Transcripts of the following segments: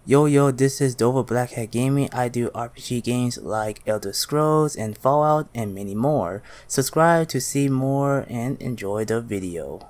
Yo, this is Dova Blackhat Gaming. I do RPG games like Elder Scrolls and Fallout and many more. Subscribe to see more and enjoy the video.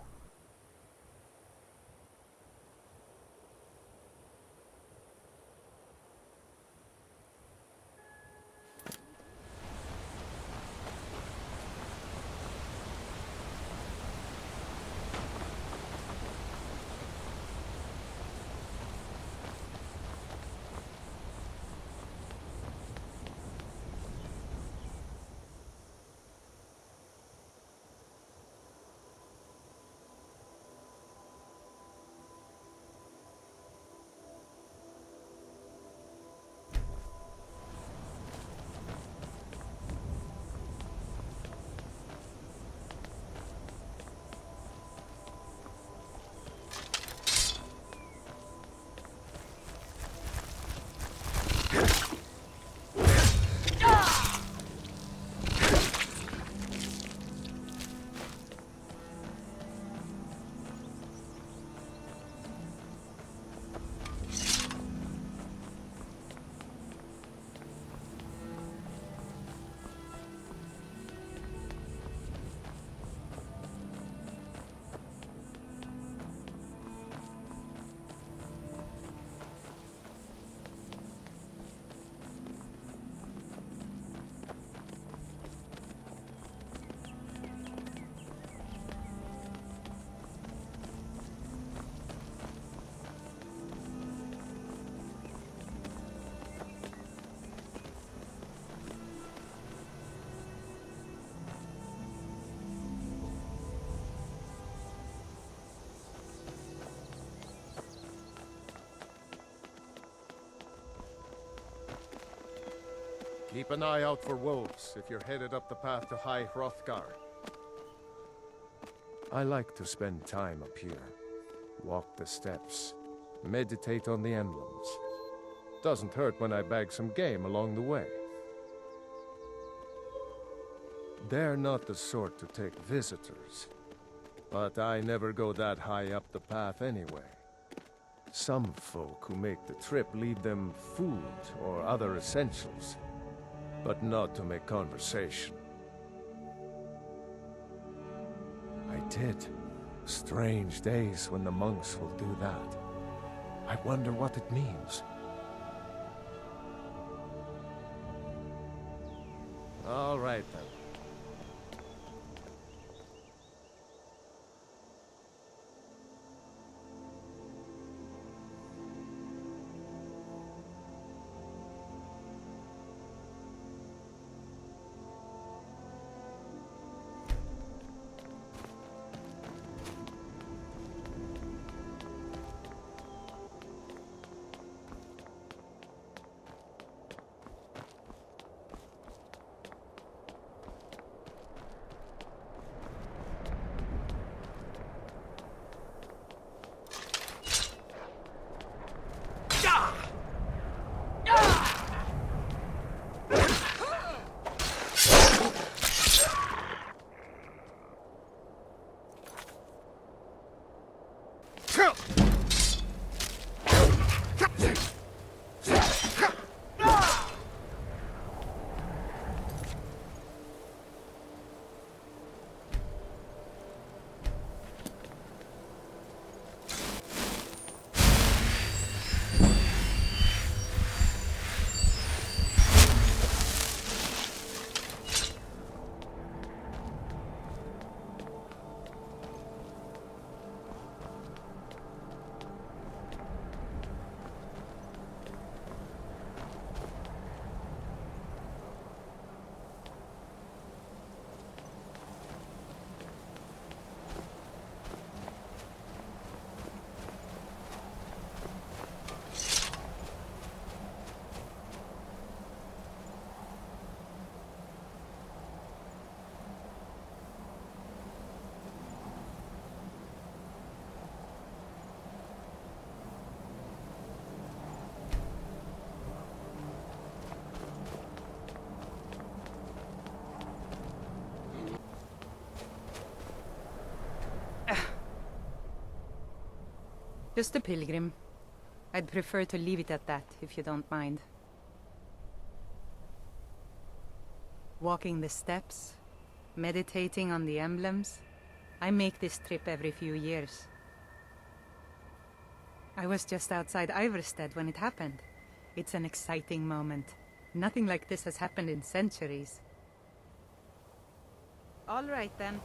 Keep an eye out for wolves if you're headed up the path to High Hrothgar. I like to spend time up here. Walk the steps. Meditate on the emblems. Doesn't hurt when I bag some game along the way. They're not the sort to take visitors. But I never go that high up the path anyway. Some folk who make the trip leave them food or other essentials. But not to make conversation. I did. Strange days when the monks will do that. I wonder what it means. All right then. Just a pilgrim. I'd prefer to leave it at that, if you don't mind. Walking the steps, meditating on the emblems. I make this trip every few years. I was just outside Iverstead when it happened. It's an exciting moment. Nothing like this has happened in centuries. All right, then.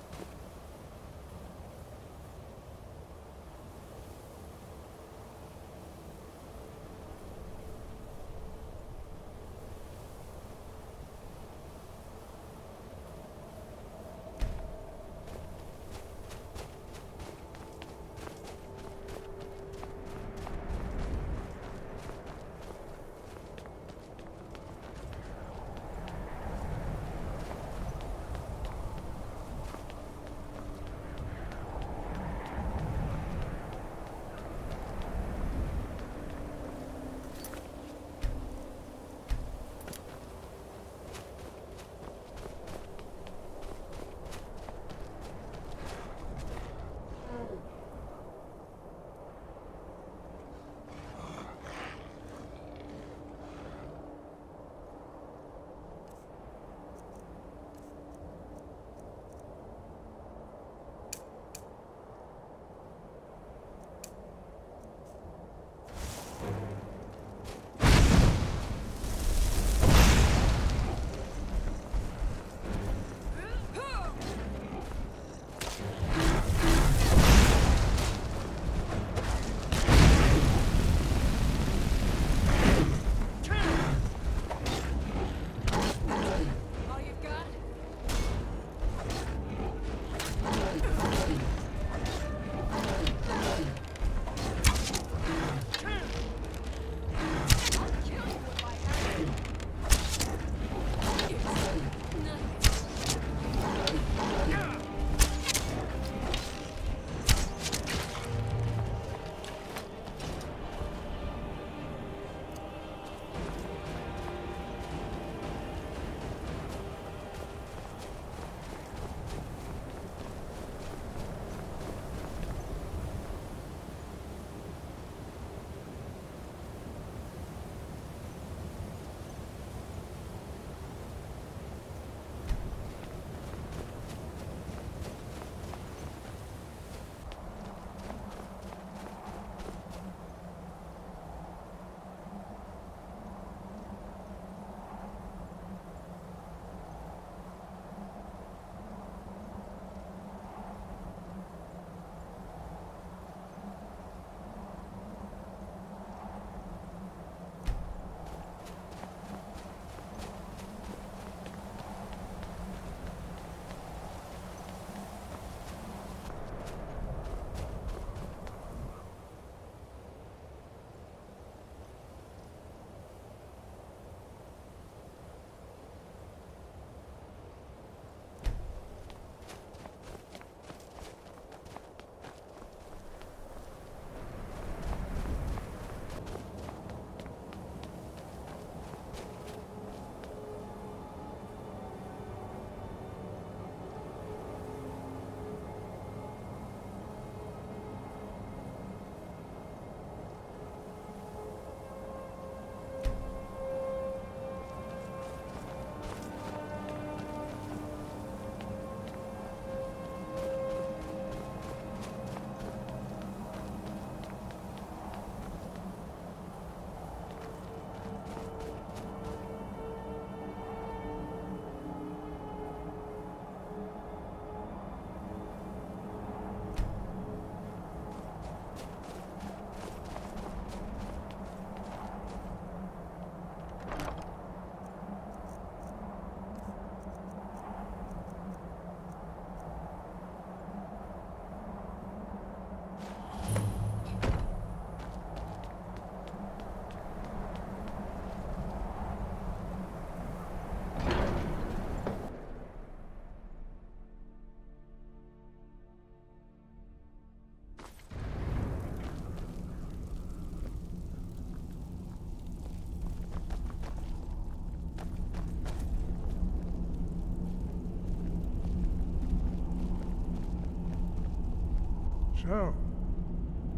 So,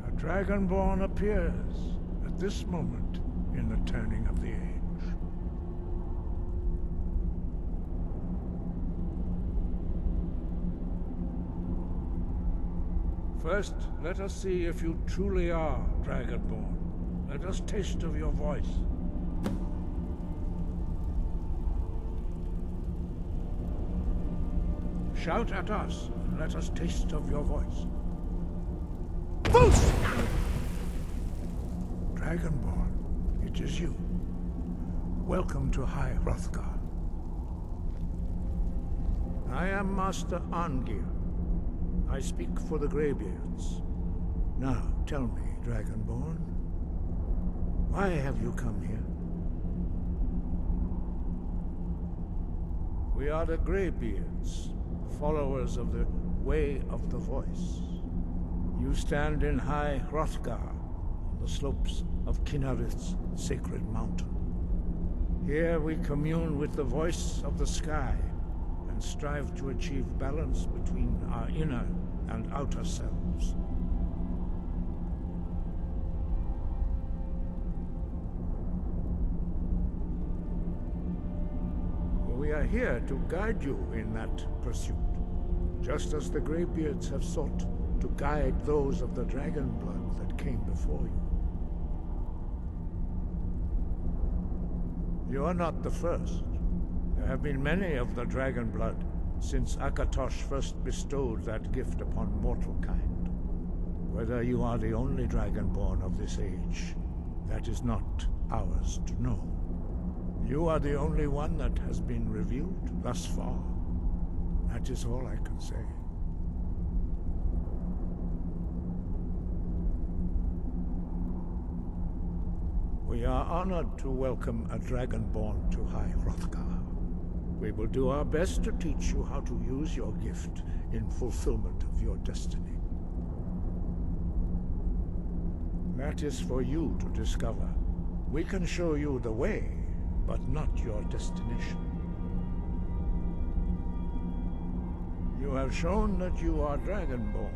a dragonborn appears at this moment in the turning of the age. First, let us see if you truly are Dragonborn. Let us taste of your voice. Shout at us, and let us taste of your voice. Boost! Dragonborn, it is you. Welcome to High Hrothgar. I am Master Arngir. I speak for the Greybeards. Now, tell me, Dragonborn, why have you come here? We are the Greybeards, followers of the Way of the Voice. You stand in High Hrothgar, on the slopes of Kinnarith's sacred mountain. Here we commune with the voice of the sky, and strive to achieve balance between our inner and outer selves. We are here to guide you in that pursuit, just as the Greybeards have sought to guide those of the dragon blood that came before you. You are not the first. There have been many of the dragon blood since Akatosh first bestowed that gift upon mortal kind. Whether you are the only dragonborn of this age, that is not ours to know. You are the only one that has been revealed thus far. That is all I can say. We are honored to welcome a dragonborn to High Hrothgar. We will do our best to teach you how to use your gift in fulfillment of your destiny. That is for you to discover. We can show you the way, but not your destination. You have shown that you are Dragonborn.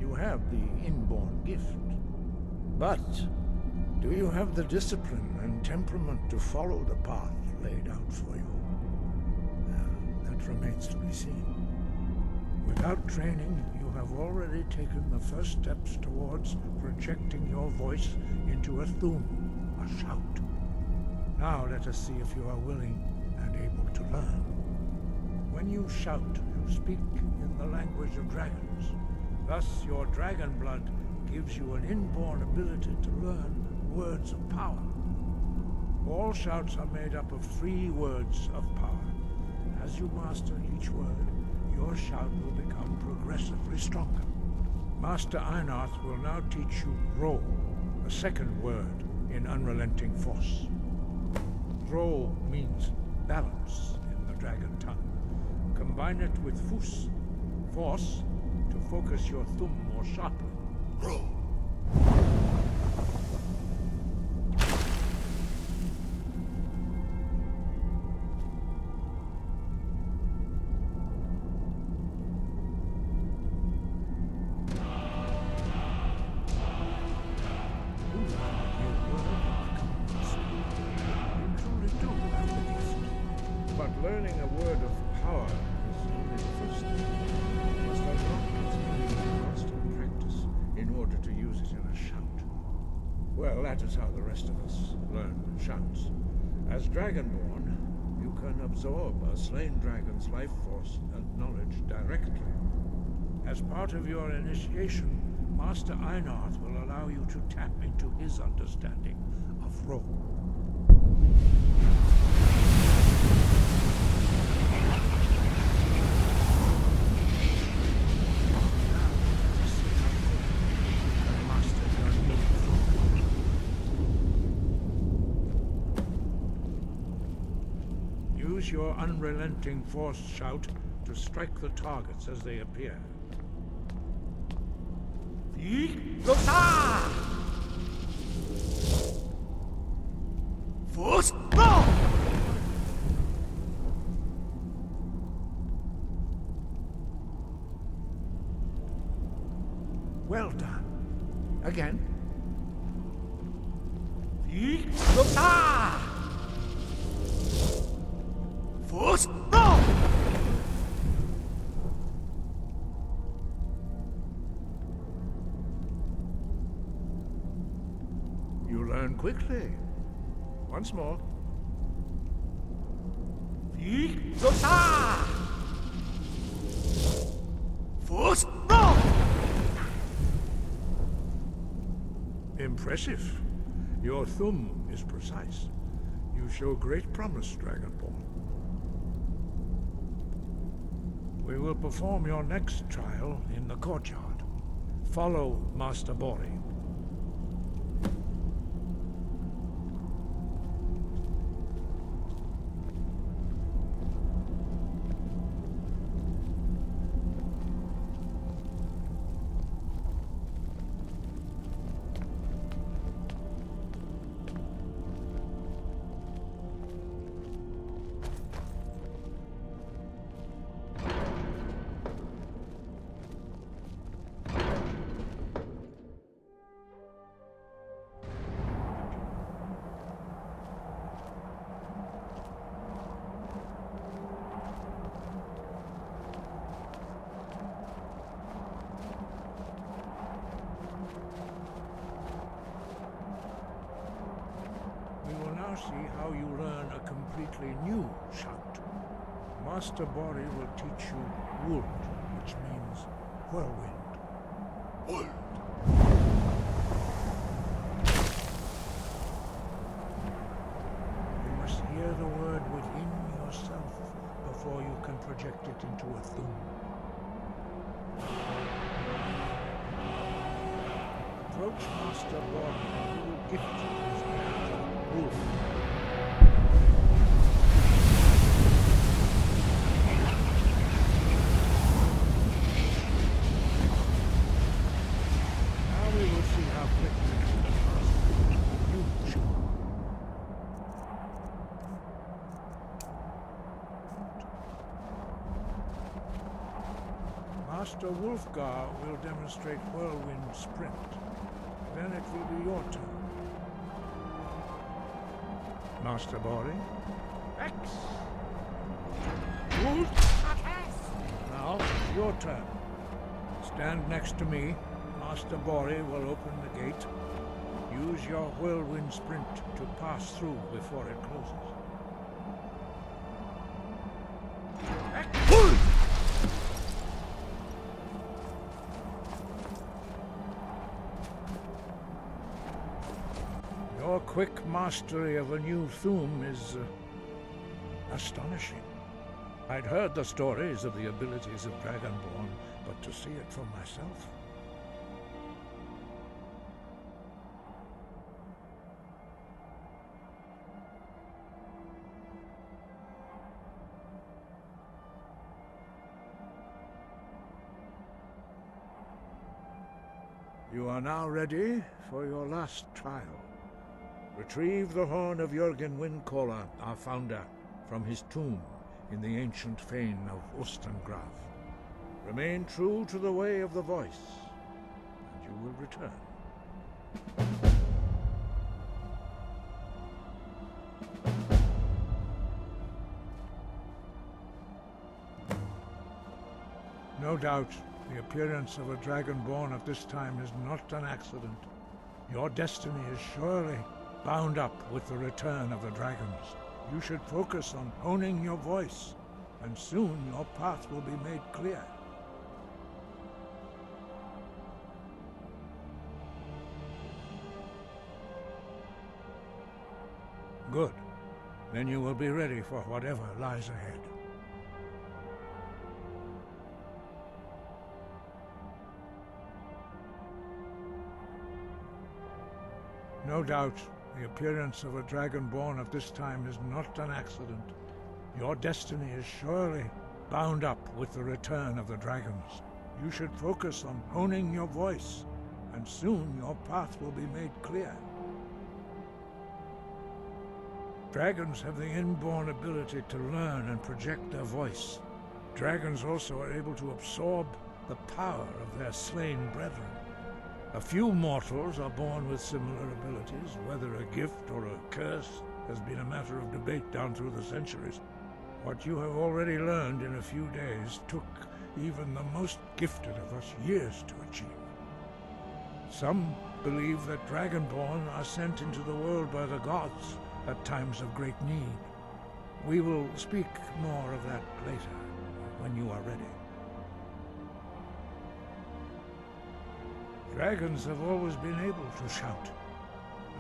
You have the inborn gift. But do you have the discipline and temperament to follow the path laid out for you? That remains to be seen. Without training, you have already taken the first steps towards projecting your voice into a thum, a shout. Now let us see if you are willing and able to learn. When you shout, you speak in the language of dragons. Thus, your dragon blood gives you an inborn ability to learn words of power. All shouts are made up of 3 words of power. As you master each word, your shout will become progressively stronger. Master Einarth will now teach you Ro, the second word in Unrelenting Force. Ro means balance in the dragon tongue. Combine it with Fus, force, to focus your thumb more sharply. Ro. Learning a word of power is only the first step. You must unlock its meaning in constant practice in order to use it in a shout. Well, that is how the rest of us learn shouts. As Dragonborn, you can absorb a slain dragon's life force and knowledge directly. As part of your initiation, Master Einarth will allow you to tap into his understanding of Ro. Use your unrelenting force shout to strike the targets as they appear. Force go! Well done. Again. You learn quickly. Once more. Impressive. Your thumb is precise. You show great promise, Dragonborn. We will perform your next trial in the courtyard. Follow Master Bori. Now see how you learn a completely new shout. Master Bori will teach you Wold, which means whirlwind. Wold. You must hear the word within yourself before you can project it into a thum. Approach Master Bori and he will gift you his magic. Wolf. Now we will see how quickly you can master the huge. Master Wulfgar will demonstrate whirlwind sprint. Then it will be your turn. Master Bori. X. Wood. Now, your turn. Stand next to me. Master Bori will open the gate. Use your whirlwind sprint to pass through before it closes. Your quick mastery of a new thum is astonishing. I'd heard the stories of the abilities of Dragonborn, but to see it for myself... You are now ready for your last trial. Retrieve the horn of Jürgen Windcaller, our founder, from his tomb in the ancient fane of Ustengrav. Remain true to the way of the voice, and you will return. No doubt, the appearance of a Dragonborn at this time is not an accident. Your destiny is surely bound up with the return of the dragons. You should focus on honing your voice, and soon your path will be made clear. Good. Then you will be ready for whatever lies ahead. No doubt, the appearance of a Dragonborn at this time is not an accident. Your destiny is surely bound up with the return of the dragons. You should focus on honing your voice, and soon your path will be made clear. Dragons have the inborn ability to learn and project their voice. Dragons also are able to absorb the power of their slain brethren. A few mortals are born with similar abilities. Whether a gift or a curse has been a matter of debate down through the centuries. What you have already learned in a few days took even the most gifted of us years to achieve. Some believe that Dragonborn are sent into the world by the gods at times of great need. We will speak more of that later, when you are ready. Dragons have always been able to shout.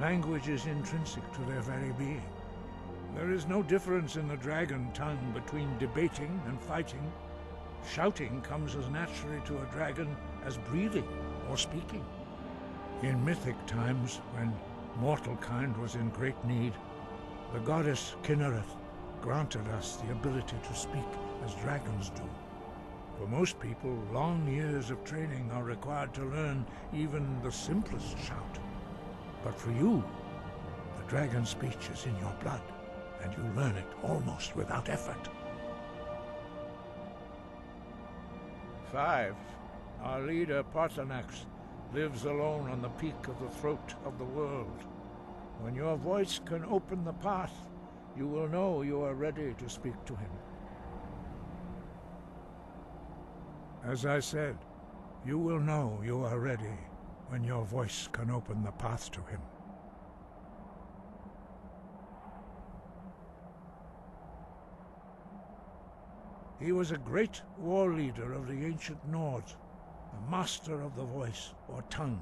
Language is intrinsic to their very being. There is no difference in the dragon tongue between debating and fighting. Shouting comes as naturally to a dragon as breathing or speaking. In mythic times, when mortal kind was in great need, the goddess Kinnereth granted us the ability to speak as dragons do. For most people, long years of training are required to learn even the simplest shout. But for you, the dragon speech is in your blood, and you learn it almost without effort. 5. Our leader, Parthenax, lives alone on the peak of the throat of the world. When your voice can open the path, you will know you are ready to speak to him. As I said, you will know you are ready when your voice can open the path to him. He was a great war leader of the ancient Nords, a master of the voice, or tongue.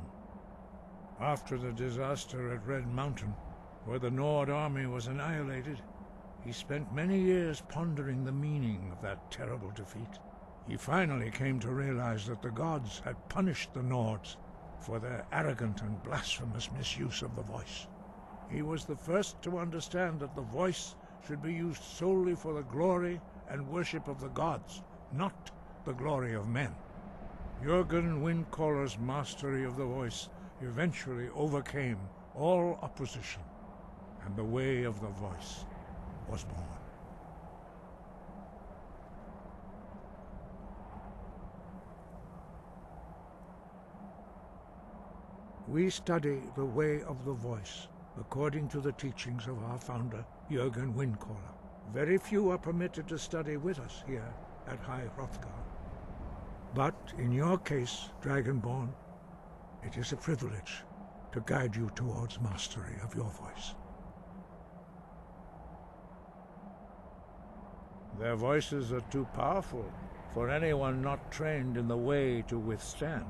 After the disaster at Red Mountain, where the Nord army was annihilated, he spent many years pondering the meaning of that terrible defeat. He finally came to realize that the gods had punished the Nords for their arrogant and blasphemous misuse of the voice. He was the first to understand that the voice should be used solely for the glory and worship of the gods, not the glory of men. Jürgen Windcaller's mastery of the voice eventually overcame all opposition, and the way of the voice was born. We study the way of the voice according to the teachings of our founder, Jürgen Windcaller. Very few are permitted to study with us here at hrothgar. But in your case, Dragonborn, it is a privilege to guide you towards mastery of your voice. Their voices are too powerful for anyone not trained in the way to withstand.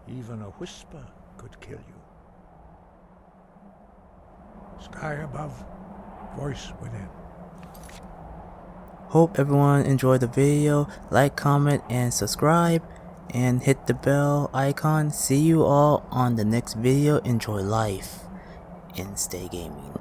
Even a whisper could kill you. Sky above, voice within. Hope everyone enjoyed the video. Like, comment, and subscribe. And hit the bell icon. See you all on the next video. Enjoy life and stay gaming.